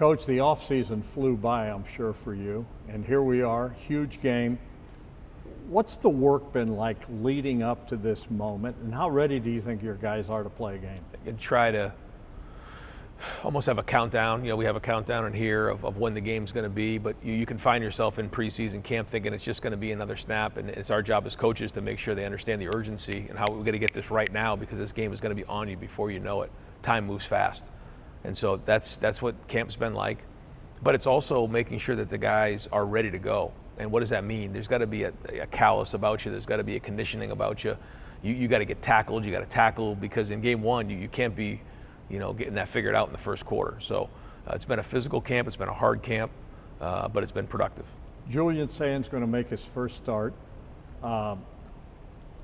Coach, the offseason flew by, I'm sure, for you. And here we are, huge game. What's the work been like leading up to this moment, and how ready do you think your guys are to play a game? And try to almost have a countdown. We have a countdown in here of when the game's going to be, but you can find yourself in preseason camp thinking it's just going to be another snap, and it's our job as coaches to make sure they understand the urgency and how we're going to get this right now, because this game is going to be on you before you know it. Time moves fast. And so that's what camp's been like. But it's also making sure that the guys are ready to go. And what does that mean? There's got to be a callus about you. There's got to be a conditioning about you. You got to get tackled. You got to tackle, because in game one, you can't be, getting that figured out in the first quarter. So it's been a physical camp. It's been a hard camp, but it's been productive. Julian Sayin's going to make his first start.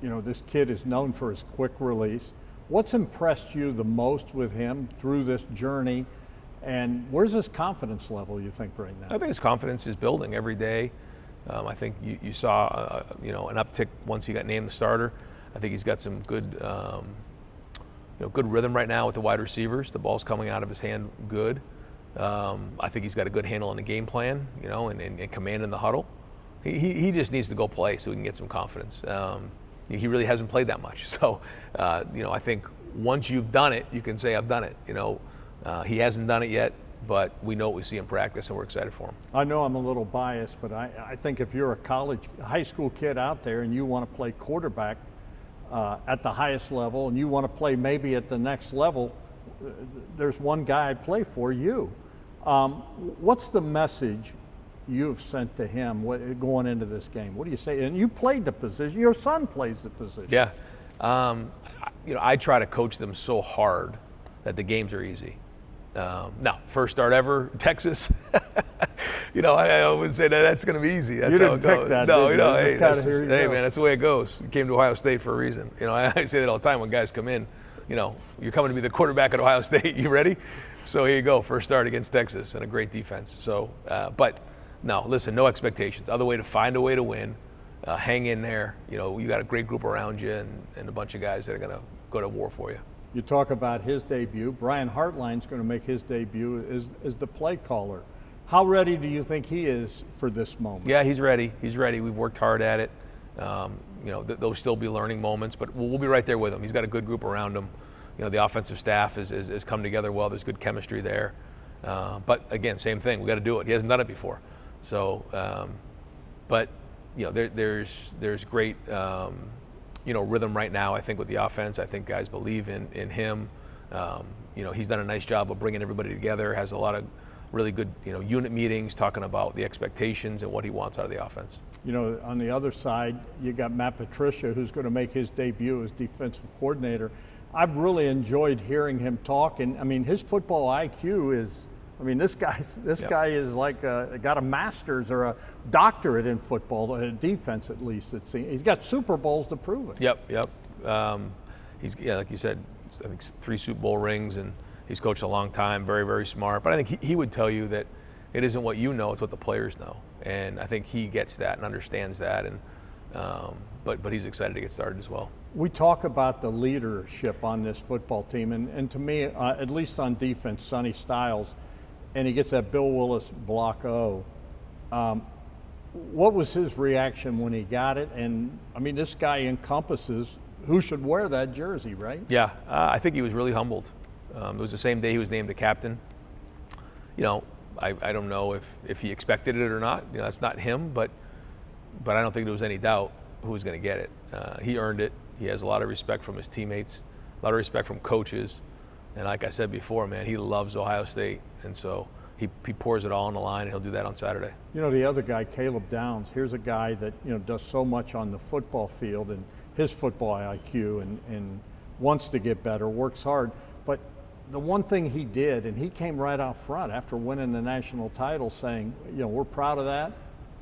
This kid is known for his quick release. What's impressed you the most with him through this journey, and where's his confidence level, you think, right now? I think his confidence is building every day. I think you saw an uptick once he got named the starter. I think he's got some good good rhythm right now with the wide receivers. The ball's coming out of his hand good. I think he's got a good handle on the game plan, and command in the huddle. He just needs to go play so he can get some confidence. He really hasn't played that much. So, I think once you've done it, you can say, I've done it. He hasn't done it yet, but we know what we see in practice, and we're excited for him. I know I'm a little biased, but I think if you're a high school kid out there and you want to play quarterback at the highest level, and you want to play maybe at the next level, there's one guy I'd play for, you. What's the message you've sent to him going into this game? What do you say? And you played the position. Your son plays the position. Yeah. I try to coach them so hard that the games are easy. Now, first start ever, Texas. I wouldn't say that's going to be easy. That's you didn't how it pick goes. that, No, did you? Hey, man, that's the way it goes. You came to Ohio State for a reason. I say that all the time when guys come in. You're coming to be the quarterback at Ohio State. You ready? So here you go, first start against Texas and a great defense. So, but no, listen, no expectations. Other way to find a way to win. Hang in there. You got a great group around you and a bunch of guys that are going to go to war for you. You talk about his debut. Brian Hartline's going to make his debut as the play caller. How ready do you think he is for this moment? Yeah, he's ready. He's ready. We've worked hard at it. There'll still be learning moments, but we'll be right there with him. He's got a good group around him. The offensive staff has come together well. There's good chemistry there. But again, same thing. We got to do it. He hasn't done it before. So, there's great rhythm right now. I think with the offense, I think guys believe in him. He's done a nice job of bringing everybody together. Has a lot of really good unit meetings talking about the expectations and what he wants out of the offense. On the other side, you got Matt Patricia, who's going to make his debut as defensive coordinator. I've really enjoyed hearing him talk, and his football IQ is. This guy is like got a master's or a doctorate in football, defense at least. He's got Super Bowls to prove it. Yep. He's like you said, I think 3 Super Bowl rings, and he's coached a long time. Very, very smart. But I think he would tell you that it isn't what you know; it's what the players know. And I think he gets that and understands that. And but he's excited to get started as well. We talk about the leadership on this football team, and to me, at least on defense, Sonny Styles. And he gets that Bill Willis block O. What was his reaction when he got it? And this guy encompasses who should wear that jersey, right? Yeah, I think he was really humbled. It was the same day he was named the captain. I don't know if he expected it or not. That's not him, but I don't think there was any doubt who was going to get it. He earned it. He has a lot of respect from his teammates, a lot of respect from coaches. And like I said before, man, he loves Ohio State. And so he pours it all on the line, and he'll do that on Saturday. The other guy, Caleb Downs, here's a guy that, does so much on the football field and his football IQ and wants to get better, works hard. But the one thing he did, and he came right out front after winning the national title saying, we're proud of that.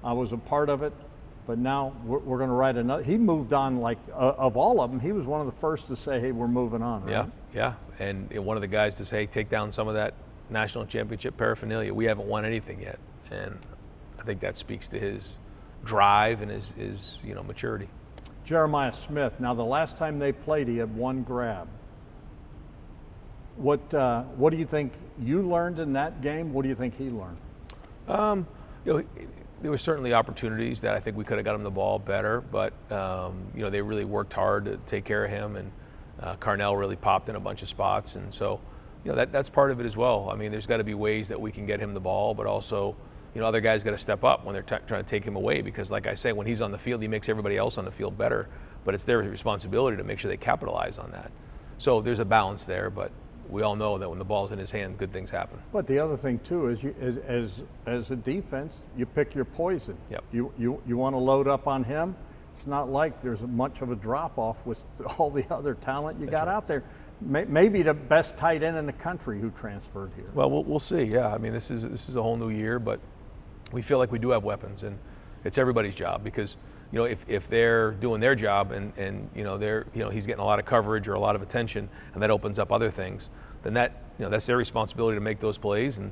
I was a part of it. But now we're going to write another. He moved on, of all of them, he was one of the first to say, hey, we're moving on. Right? Yeah. And one of the guys to say, take down some of that national championship paraphernalia. We haven't won anything yet. And I think that speaks to his drive and his maturity. Jeremiah Smith, now the last time they played, he had one grab. What do you think you learned in that game? What do you think he learned? There were certainly opportunities that I think we could have got him the ball better, but they really worked hard to take care of him, and Carnell really popped in a bunch of spots, and so that's part of it as well. I mean, there's got to be ways that we can get him the ball, but also other guys got to step up when they're trying to take him away, because like I say, when he's on the field, he makes everybody else on the field better, but it's their responsibility to make sure they capitalize on that. So there's a balance there, but we all know that when the ball's in his hand, good things happen. But the other thing too is, as a defense, you pick your poison. Yep. You want to load up on him. It's not like there's much of a drop off with all the other talent you got out there. Maybe the best tight end in the country who transferred here. Well, we'll see. Yeah, I mean, this is a whole new year, but we feel like we do have weapons, and it's everybody's job, because if they're doing their job and he's getting a lot of coverage or a lot of attention, and that opens up other things, then that's their responsibility to make those plays, and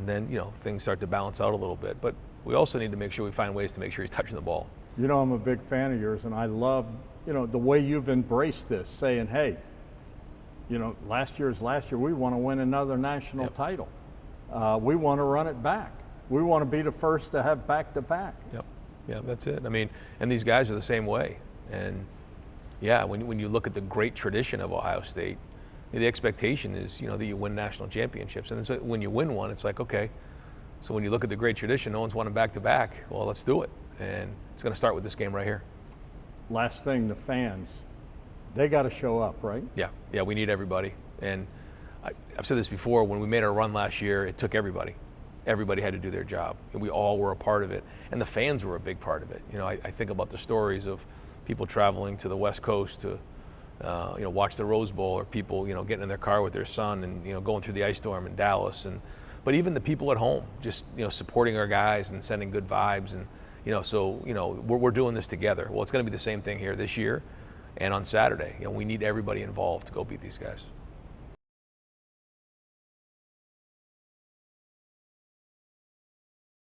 then things start to balance out a little bit. But we also need to make sure we find ways to make sure he's touching the ball. I'm a big fan of yours, and I love the way you've embraced this, saying, hey, last year. We want to win another national title. We want to run it back. We want to be the first to have back-to-back. Yep. Yeah, that's it. I mean, and these guys are the same way. And yeah, when you look at the great tradition of Ohio State, the expectation is that you win national championships. And so when you win one, it's like, okay. So when you look at the great tradition, no one's won back-to-back. Well, let's do it. And it's going to start with this game right here. Last thing, the fans, they got to show up, right? Yeah, we need everybody. And I've said this before, when we made our run last year, it took everybody. Everybody had to do their job, and we all were a part of it. And the fans were a big part of it. I think about the stories of people traveling to the West Coast to watch the Rose Bowl, or people getting in their car with their son and going through the ice storm in Dallas. But even the people at home, just supporting our guys and sending good vibes. And we're doing this together. Well, it's going to be the same thing here this year and on Saturday. We need everybody involved to go beat these guys.